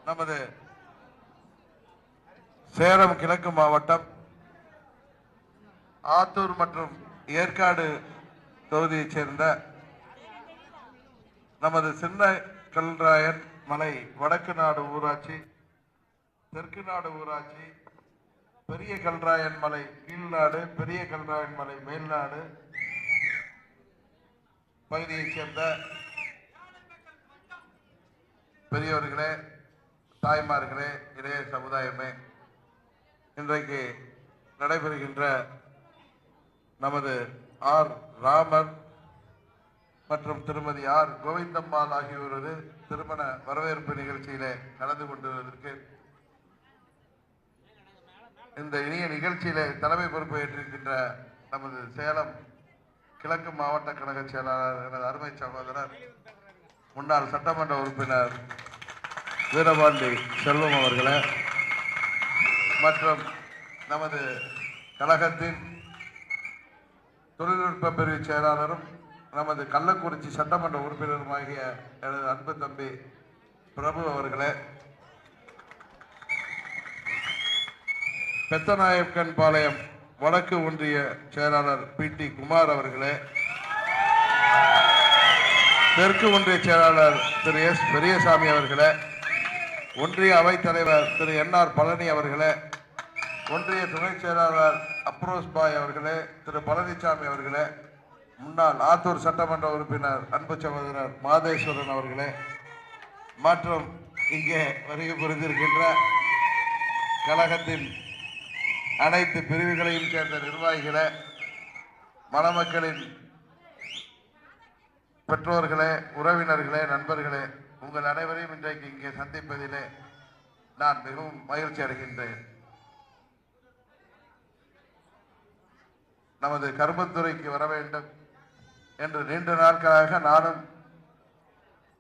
நமது சேலம் கிழக்கு மாவட்டம் ஆத்தூர் மற்றும் ஏற்காடு தொகுதியைச் சேர்ந்த நமது சின்ன கல்ராயன் மலை வடக்கு நாடு ஊராட்சி, தெற்கு நாடு ஊராட்சி, பெரிய கல்ராயன் மலை கீழ்நாடு, பெரிய கல்ராயன் மலை மேல்நாடு பகுதியைச் சேர்ந்த பெரியவர்களே, தாய்மார்களே, இளைய சமுதாயமே, இன்றைக்கு நடைபெறுகின்ற நமது ஆர் ராமர் மற்றும் திருமதி ஆர் கோவிந்தம்மாள் ஆகியோரது திருமண வரவேற்பு நிகழ்ச்சியிலே கலந்து கொண்டிருப்பதற்கு இந்த இனிய நிகழ்ச்சியிலே தலைமை பொறுப்பு ஏற்றிருக்கின்ற நமது சேலம் கிழக்கு மாவட்ட கழக செயலாளர் எனது அருமை சகோதரர் முன்னாள் சட்டமன்ற உறுப்பினர் வீரபாண்டி செல்வம் அவர்களே, மற்றும் நமது கழகத்தின் தொழில்நுட்ப பிரிவு செயலாளரும் நமது கள்ளக்குறிச்சி சட்டமன்ற உறுப்பினருமாகிய எனது அன்பு தம்பி பிரபு அவர்களே, பெத்தநாயக்கன் பாளையம் வடக்கு ஒன்றிய செயலாளர் PT குமார் அவர்களே, தெற்கு ஒன்றிய செயலாளர் திரு S பெரியசாமி அவர்களே, ஒன்றிய அவைத்தலைவர் திரு NR பழனி அவர்களே, ஒன்றிய துணை செயலாளர் அப்ரோஸ் பாய் அவர்களே, திரு பழனிசாமி அவர்களே, முன்னாள் ஆத்தூர் சட்டமன்ற உறுப்பினர் அன்பு சகோதரர் மாதேஸ்வரன் அவர்களே, மற்றும் இங்கே வருகை புரிந்திருக்கின்ற கழகத்தின் அனைத்து பிரிவுகளையும் சேர்ந்த நிர்வாகிகளே, மணமக்களின் பெற்றோர்களே, உறவினர்களே, நண்பர்களே, உங்கள் அனைவரையும் இன்றைக்கு இங்கே சந்திப்பதிலே நான் மிகவும் மகிழ்ச்சி அடைகின்றேன். நமது கரும்பத்துறைக்கு வர வேண்டும் என்று நீண்ட நாட்களாக நானும்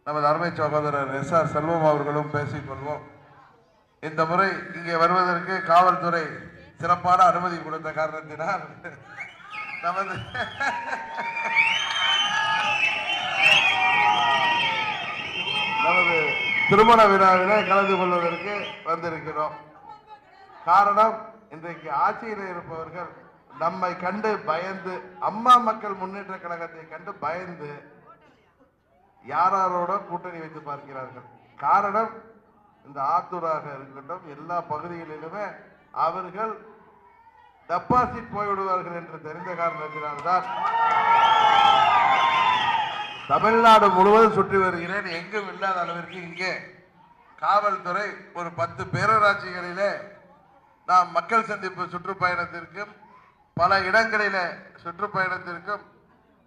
நமது அருமை சகோதரர் SR செல்வம் அவர்களும் பேசிக்கொள்வோம். இந்த முறை இங்கே வருவதற்கு காவல்துறை சிறப்பான அனுமதி கொடுத்த காரணத்தினால் நமது திருமண விழாவிலே கலந்து கொள்வதற்கு வந்திருக்கிறோம். காரணம், இன்றைக்கு ஆட்சியில் இருப்பவர்கள் நம்மை கண்டு பயந்து, அம்மா மக்கள் முன்னேற்ற கழகத்தை கண்டு பயந்து யாரோட கூட்டணி வைத்து பார்க்கிறார்கள். காரணம், இந்த ஆத்தூராக இருக்கட்டும், எல்லா பகுதிகளிலுமே அவர்கள் டெபாசிட் போய்விடுவார்கள் என்று தெரிந்த காரணத்தினால்தான் தமிழ்நாடு முழுவதும் சுற்றி வருகிறேன். எங்கும் இல்லாத அளவிற்கு இங்கே காவல்துறை ஒரு 10 பேரூராட்சிகளிலே நாம் மக்கள் சந்திப்பு சுற்றுப்பயணத்திற்கும் பல இடங்களிலே சுற்றுப்பயணத்திற்கும்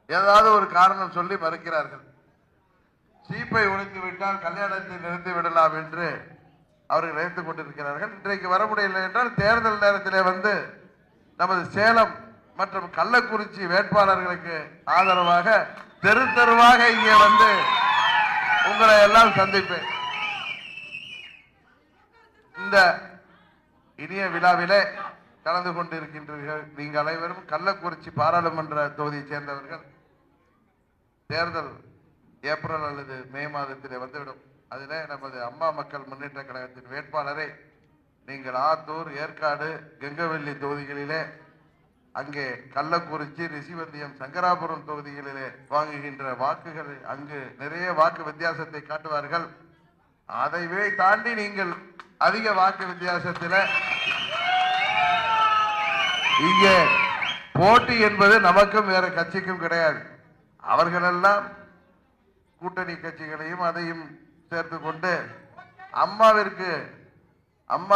ஏதாவது ஒரு காரணம் சொல்லி மறுக்கிறார்கள். சீப்பை ஒழித்து விட்டால் கல்யாணத்தை நிறுத்தி விடலாம் என்று அவர்கள் நினைத்துக் கொண்டிருக்கிறார்கள். இன்றைக்கு வர முடியவில்லை என்றால் தேர்தல் நேரத்திலே வந்து நமது சேலம் மற்றும் கள்ளக்குறிச்சி வேட்பாளர்களுக்கு ஆதரவாக தெரு தெருவாக இங்கே வந்து உங்களை எல்லாம் சந்திப்பேன். இந்த இனிய விழாவிலே கலந்து கொண்டிருக்கின்றீர்கள். நீங்கள் அனைவரும் கள்ளக்குறிச்சி பாராளுமன்ற தொகுதியைச் சேர்ந்தவர்கள். தேர்தல் ஏப்ரல் அல்லது மே மாதத்திலே வந்துவிடும். அதிலே நமது அம்மா மக்கள் முன்னேற்ற கழகத்தின் வேட்பாளரை நீங்கள் ஆத்தூர், ஏற்காடு, கெங்கவெள்ளி தொகுதிகளிலே, அங்கே கள்ளக்குறிச்சி, ரிஷிவந்தியம், சங்கராபுரம் தொகுதிகளிலே வாங்குகின்ற வாக்குகள் அங்கு நிறைய வாக்கு வித்தியாசத்தை காட்டுவார்கள். அதைவே தாண்டி நீங்கள் அதிக வாக்கு வித்தியாசத்தில் இங்கே போட்டி என்பது நமக்கும் வேற கட்சிக்கும் கிடையாது. அவர்களெல்லாம் கூட்டணி கட்சிகளையும் அதையும் சேர்த்து கொண்டு அம்மா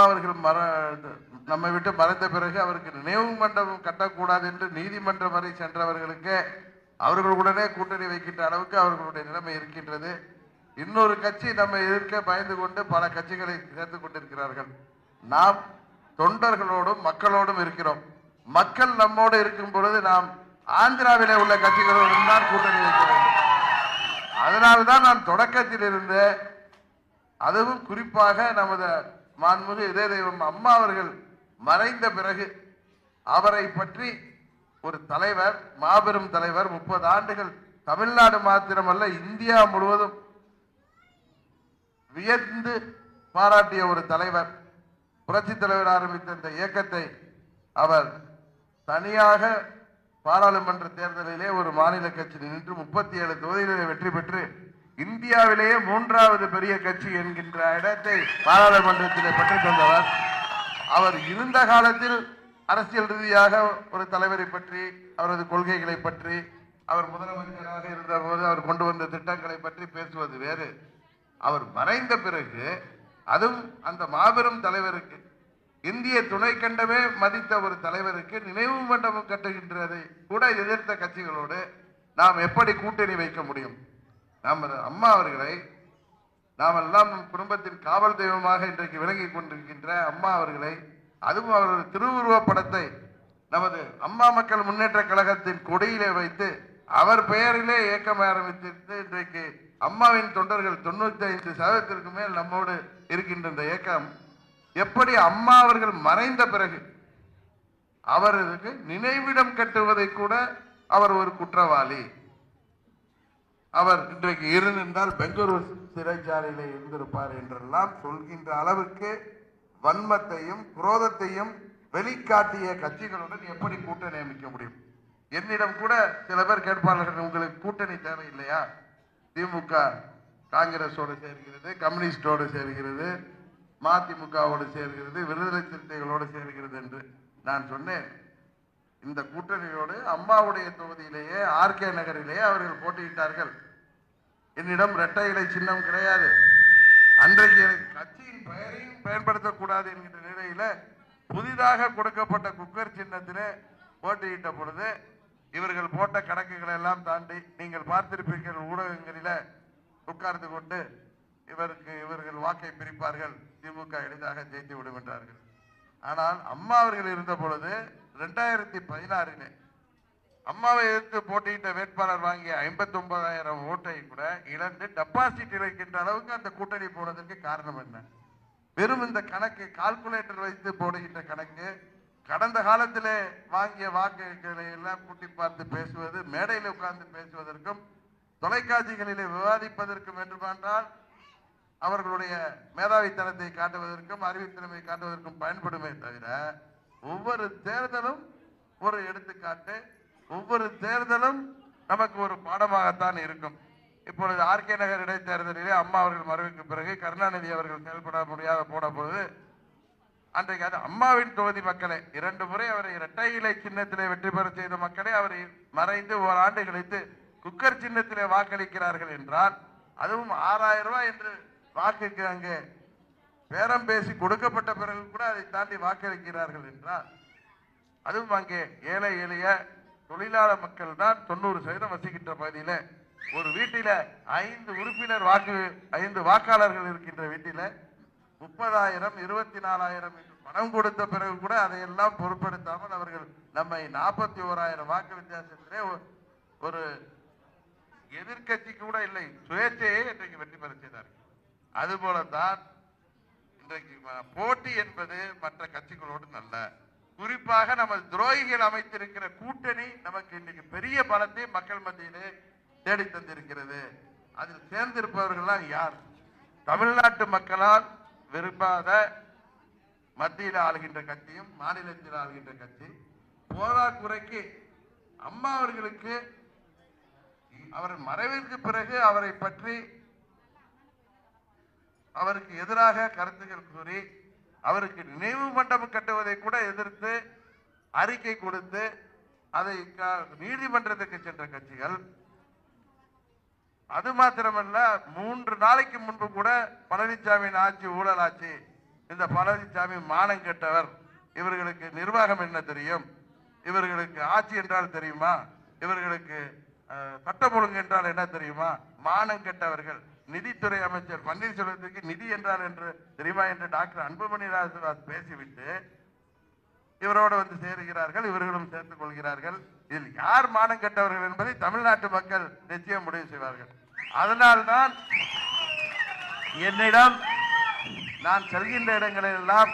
அவர்கள் நம்மை விட்டு மறைந்த பிறகு அவருக்கு நினைவு மண்டபம் கட்டக்கூடாது என்று நீதிமன்றம் வரை சென்றவர்களுக்கு அவர்களுடனே கூட்டணி வைக்கின்ற அளவுக்கு அவர்களுடைய நிலைமை இருக்கின்றது. இன்னொரு கட்சி நம்ம எதிர்க்க பயந்து கொண்டு பல கட்சிகளை சேர்த்து கொண்டிருக்கிறார்கள். நாம் தொண்டர்களோடும் மக்களோடும் இருக்கிறோம். மக்கள் நம்மோடு இருக்கும் பொழுது நாம் ஆந்திராவிலே உள்ள கட்சிகளோடு தான் கூட்டணி வைக்க வேண்டும். அதனால்தான் நான் தொடக்கத்தில் இருந்த, அதுவும் குறிப்பாக நமது மாண்புமிகு இதய தெய்வம் அம்மா அவர்கள் மறைந்த பிறகு அவரை பற்றி ஒரு தலைவர், மாபெரும் தலைவர், 30 ஆண்டுகள் தமிழ்நாடு மாத்திரமல்ல இந்தியா முழுவதும் வியந்து பாராட்டிய ஒரு தலைவர், புரட்சி தலைவர் ஆரம்பித்த இந்த இயக்கத்தை அவர் தனியாக பாராளுமன்ற தேர்தலிலே ஒரு மாநில கட்சி நின்று 37 தொகுதிகளில் வெற்றி பெற்று இந்தியாவிலேயே 3வது பெரிய கட்சி என்கின்ற இடத்தை பாராளுமன்றத்திலே பெற்று தந்தவர். அவர் இருந்த காலத்தில் அரசியல் ரீதியாக ஒரு தலைவரை பற்றி, அவரது கொள்கைகளை பற்றி, அவர் முதலமைச்சராக இருந்த போது அவர் கொண்டு வந்த திட்டங்களை பற்றி பேசுவது வேறு. அவர் மறைந்த பிறகு அதுவும் அந்த மாபெரும் தலைவருக்கு, இந்திய துணைக்கண்டமே மதித்த ஒரு தலைவருக்கு நினைவு மண்டபம் கட்டுகின்றதை கூட எதிர்த்த கட்சிகளோடு நாம் எப்படி கூட்டணி வைக்க முடியும்? நாம் அம்மா அவர்களை நாம் எல்லாம் நம் குடும்பத்தின் காவல் தெய்வமாக இன்றைக்கு விளங்கி கொண்டிருக்கின்ற அம்மா அவர்களை, அதுவும் அவரது திருவுருவ படத்தை நமது அம்மா மக்கள் முன்னேற்ற கழகத்தின் கொடியிலே வைத்து அவர் பெயரிலே இயக்கம் ஆரம்பித்திருந்து இன்றைக்கு அம்மாவின் தொண்டர்கள் 95% மேல் நம்மோடு இருக்கின்ற இந்த இயக்கம் எப்படி அம்மா அவர்கள் மறைந்த பிறகு அவருக்கு நினைவிடம் கட்டுவதை கூட அவர் ஒரு குற்றவாளி, அவர் இன்றைக்கு இருந்திருந்தால் பெங்களூரு சிறைச்சாலையில இருந்திருப்பார் என்றெல்லாம் சொல்கின்ற அளவுக்கு வன்மத்தையும் குரோதத்தையும் வெளிக்காட்டிய கட்சிகளுடன் எப்படி கூட்டணி அமைக்க முடியும்? என்னிடம் கூட சில பேர் கேட்பார்கள், உங்களுக்கு கூட்டணி தேவையில்லையா? திமுக காங்கிரஸோடு சேர்கிறது, கம்யூனிஸ்டோடு சேர்கிறது, மதிமுகவோடு சேர்கிறது, விடுதலை சிறுத்தைகளோடு சேர்கிறது என்று நான் சொன்னேன். இந்த கூட்டணியோடு அம்மாவுடைய தொகுதியிலேயே ஆர்கே நகரிலேயே அவர்கள் போட்டியிட்டார்கள். என்னிடம் இரட்டை இலை சின்னம் கிடையாது. அன்றைக்கு எனக்கு கட்சியின் பெயரையும் பயன்படுத்தக்கூடாது என்கின்ற நிலையில புதிதாக கொடுக்கப்பட்ட குக்கர் சின்னத்திலே போட்டியிட்ட பொழுது இவர்கள் போட்ட கணக்குகளை எல்லாம் தாண்டி, நீங்கள் பார்த்திருப்பீர்கள் ஊடகங்களில உட்கார்ந்து கொண்டு இவர்கள் வாக்கை பிரிப்பார்கள், திமுக எளிதாக ஜெயித்து விடும் என்றார்கள். ஆனால் அம்மா அவர்கள் இருந்த பொழுது 2016 அம்மாவை எதிர்த்து போட்டியிட்ட வேட்பாளர் வாங்கிய 59,000 ஓட்டை கூட இழந்து டெபாசிட் இழக்கின்ற அளவுக்கு அந்த கூட்டணி போனதற்கு காரணம் என்ன? வெறும் இந்த கணக்கு கால்குலேட்டர் வைத்து போடுகின்ற கணக்கு, கடந்த காலத்திலே வாங்கிய வாக்குகளை எல்லாம் கூட்டி பார்த்து பேசுவது, மேடையில் உட்கார்ந்து பேசுவதற்கும் தொலைக்காட்சிகளிலே விவாதிப்பதற்கும் வேண்டுமென்றால் அவர்களுடைய மேதாவித்தனத்தை காட்டுவதற்கும் அறிவுத்திறமை காட்டுவதற்கும் பயன்படுமே தவிர ஒவ்வொரு தேர்தலும் ஒரு எடுத்துக்காட்டு, ஒவ்வொரு தேர்தலும் நமக்கு ஒரு பாடமாகத்தான் இருக்கும். இப்பொழுது ஆர்கே நகர் இடைத்தேர்தலிலே அம்மா அவர்கள் மறைவுக்கு பிறகு கருணாநிதி அவர்கள் செயல்பட முடியாத போன பொழுது அன்றைக்கு அது அம்மாவின் தொகுதி மக்களே 2 முறை அவரை இரட்டை இலை சின்னத்திலே வெற்றி பெற செய்த மக்களே அவரை மறைந்து ஓராண்டு கழித்து குக்கர் சின்னத்திலே வாக்களிக்கிறார்கள் என்றால், அதுவும் 6,000 ரூபாய் என்று வாக்குக்கு அங்கே பேரம் பேசி கொடுக்கப்பட்ட பிறகு கூட அதை தாண்டி வாக்களிக்கிறார்கள் என்றால், அதுவும் அங்கே ஏழை எளிய தொழிலாளர் மக்கள் தான் 90% வசிக்கின்ற பகுதியில் ஒரு வீட்டில 5 உறுப்பினர் 5 வாக்காளர்கள் இருக்கின்ற வீட்டில 30,000 24,000 என்று பணம் கொடுத்த பிறகு கூட அதையெல்லாம் பொருட்படுத்தாமல் அவர்கள் நம்மை 41,000 வாக்கு வித்தியாசத்திலே ஒரு எதிர்கட்சி கூட இல்லை, சுயேட்சையை இன்றைக்கு வெற்றி பெற செய்தார்கள். அதுபோலதான் இன்றைக்கு போட்டி என்பது மற்ற கட்சிகளோடு நல்ல, குறிப்பாக நமது துரோகிகள் அமைத்திருக்கிற கூட்டணி நமக்கு இன்னைக்கு பெரிய பலத்தை மக்கள் மத்தியிலே தேடி தந்திருக்கிறது. அதில் சேர்ந்திருப்பவர்கள் யார்? தமிழ்நாட்டு மக்களால் விரும்பாத மத்தியில் ஆளுகின்ற கட்சியும் மாநிலத்தில் ஆளுகின்ற கட்சி போராக்குறைக்கு அம்மா அவர்களுக்கு அவர் மறைவிற்கு பிறகு அவரை பற்றி அவருக்கு எதிராக கருத்துக்கள் கூறி அவருக்கு நினைவு மண்டபம் கட்டுவதை கூட எதிர்த்து அறிக்கை கொடுத்து அதை நீதிமன்றத்துக்கு சென்ற கட்சிகள். அது மாத்திரமல்ல, 3 நாளைக்கு முன்பு கூட பழனிசாமியின் ஆட்சி ஊழல் ஆட்சி, இந்த பழனிசாமி மானம் கெட்டவர், இவர்களுக்கு நிர்வாகம் என்ன தெரியும், இவர்களுக்கு ஆட்சி என்றால் தெரியுமா, இவர்களுக்கு சட்டம் ஒழுங்கு என்றால் என்ன தெரியுமா, மானம் கெட்டவர்கள், நிதித்துறை அமைச்சர் பன்னீர்செல்வத்துக்கு நிதி என்றால் என்று தெரியுமா என்று டாக்டர் அன்புமணி ராஜராஜ் பேசிவிட்டு இவரோடு வந்து சேருகிறார்கள், இவர்களும் சேர்த்துக் கொள்கிறார்கள். இதில் யார் மானம் கெட்டவர்கள் என்பதை தமிழ்நாட்டு மக்கள் நிச்சயம் முடிவு செய்வார்கள். அதனால்தான் என்னிடம் நான் செல்கின்ற இடங்களில் எல்லாம்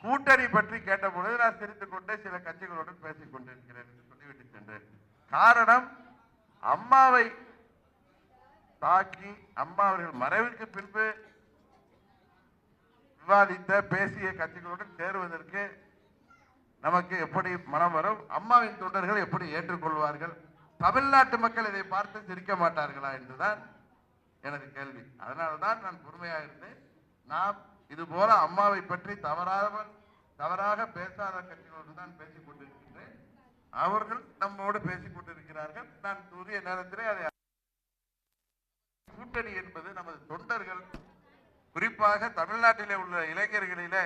கூட்டணி பற்றி கேட்ட பொழுது நான் சிரித்துக் கொண்டே சில கட்சிகளுடன் பேசிக் கொண்டிருக்கிறேன் என்று சொல்லிவிட்டு சென்றேன். காரணம், அம்மாவை தாக்கி அம்மா அவர்கள் மறைவுக்கு பின்பு விவாதித்த பேசிய கட்சிகளுடன் சேருவதற்கு நமக்கு எப்படி மனம் வரும்? அம்மாவின் தொண்டர்கள் எப்படி ஏற்றுக்கொள்வார்கள்? தமிழ்நாட்டு மக்கள் இதை பார்த்து சிரிக்க மாட்டார்களா என்றுதான் எனது கேள்வி. அதனால்தான் நான் பொறுமையாக இருந்தேன். நாம் இது போல அம்மாவை பற்றி தவறாக பேசாத கட்சிகளோடு தான் பேசிக் கொண்டிருக்கின்றேன். அவர்கள் நம்மோடு பேசிக் கொண்டிருக்கிறார்கள். நான் உரிய நேரத்திலே அதை கூட்டணி என்பது நமது தொண்டர்கள், குறிப்பாக தமிழ்நாட்டிலே உள்ள இளைஞர்களிலே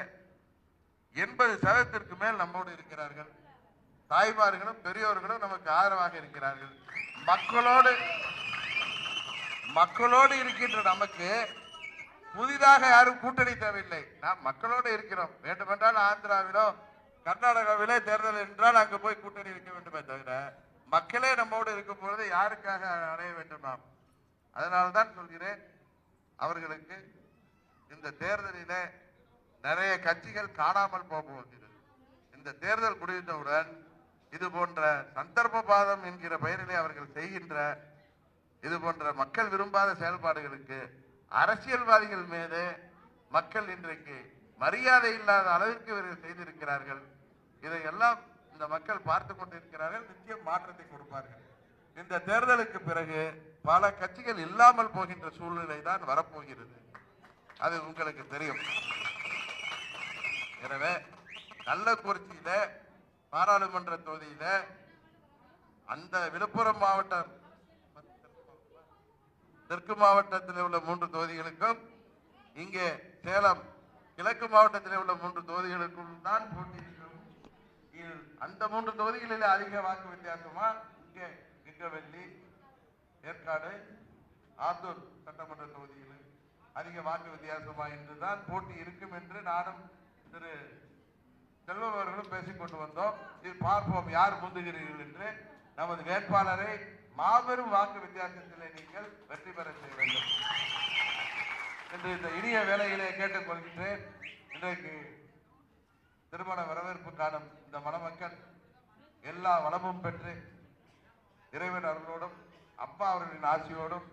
80% மேல் நம்மோடு இருக்கிறார்கள். தாய்மார்களும் பெரியோர்களும் நமக்கு ஆதரவாக இருக்கிறார்கள். மக்களோடு இருக்கின்ற நமக்கு புதிதாக யாரும் கூட்டணி தேவையில்லை. நாம் மக்களோடு இருக்கிறோம். வேண்டுமென்றால் ஆந்திராவிலோ கர்நாடகாவிலே தேர்தல் என்றால் அங்கு போய் கூட்டணி வைக்க வேண்டுமே தவிர மக்களே நம்மோடு இருக்கும் பொழுது யாருக்காக அடைய வேண்டும் நாம்? அதனால்தான் சொல்கிறேன், அவர்களுக்கு இந்த தேர்தலிலே நிறைய கட்சிகள் காணாமல் போகிறது. இந்த தேர்தல் முடிந்தவுடன் இது போன்ற சந்தர்ப்பவாதம் என்கிற பெயரிலே அவர்கள் செய்கின்ற இது போன்ற மக்கள் விரும்பாத செயல்பாடுகளுக்கு அரசியல்வாதிகள் மீது மக்கள் இன்றைக்கு மரியாதை இல்லாத அளவிற்கு இவர்கள் செய்திருக்கிறார்கள். இதையெல்லாம் இந்த மக்கள் பார்த்து கொண்டிருக்கிறார்கள். நிச்சயம் மாற்றத்தை கொடுப்பார்கள். இந்த தேர்தலுக்கு பிறகு பல கட்சிகள் இல்லாமல் போகின்ற சூழ்நிலை தான் வரப்போகிறது. அது உங்களுக்கு தெரியும். எனவே கள்ளக்குறிச்சியில பாராளுமன்ற தொகுதியில அந்த விழுப்புரம் மாவட்டம் தெற்கு மாவட்டத்தில் உள்ள 3 தொகுதிகளுக்கும் இங்கே சேலம் கிழக்கு மாவட்டத்தில் உள்ள 3 தொகுதிகளுக்கும் தான் போட்டியிடும். அந்த 3 தொகுதிகளில் அதிக வாக்கு வித்தியாசமா இங்கே கிங்கவெள்ளி, ஏற்காடு, ஆத்தூர் சட்டமன்ற தொகுதியில் அதிக வாக்கு வித்தியாசமா என்றுதான் போட்டி இருக்கும் என்று நானும் திரு செல்வம் அவர்களும் பேசிக் கொண்டு வந்தோம். இது பார்ப்போம் யார் முந்துகிறீர்கள் என்று. நமது வேட்பாளரை மாபெரும் வாக்கு வித்தியாசத்திலே நீங்கள் வெற்றி பெற செய்ய வேண்டும் என்று இந்த இனிய வேளையிலே கேட்டுக்கொள்கின்றேன். இன்றைக்கு திருமண வரவேற்பு காணும் இந்த மணமக்கள் எல்லா வளமும் பெற்று இறைவன் அருளோடும் அப்பா அவர்களின் ஆட்சியோடும்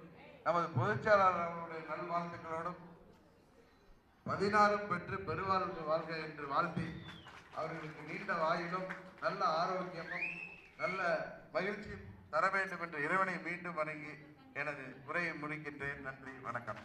நமது பொதுச்செயலாளர் அவர்களுடைய நல்வாழ்த்துக்களோடும் 16 பெற்று பெருவாழ்வு வாழ்க என்று வாழ்த்தி அவர்களுக்கு நீண்ட வாயிலும் நல்ல ஆரோக்கியமும் நல்ல மகிழ்ச்சியும் தர வேண்டும் என்று இறைவனை மீண்டும் வணங்கி எனது உரையை முடிக்கின்றேன். நன்றி, வணக்கம்.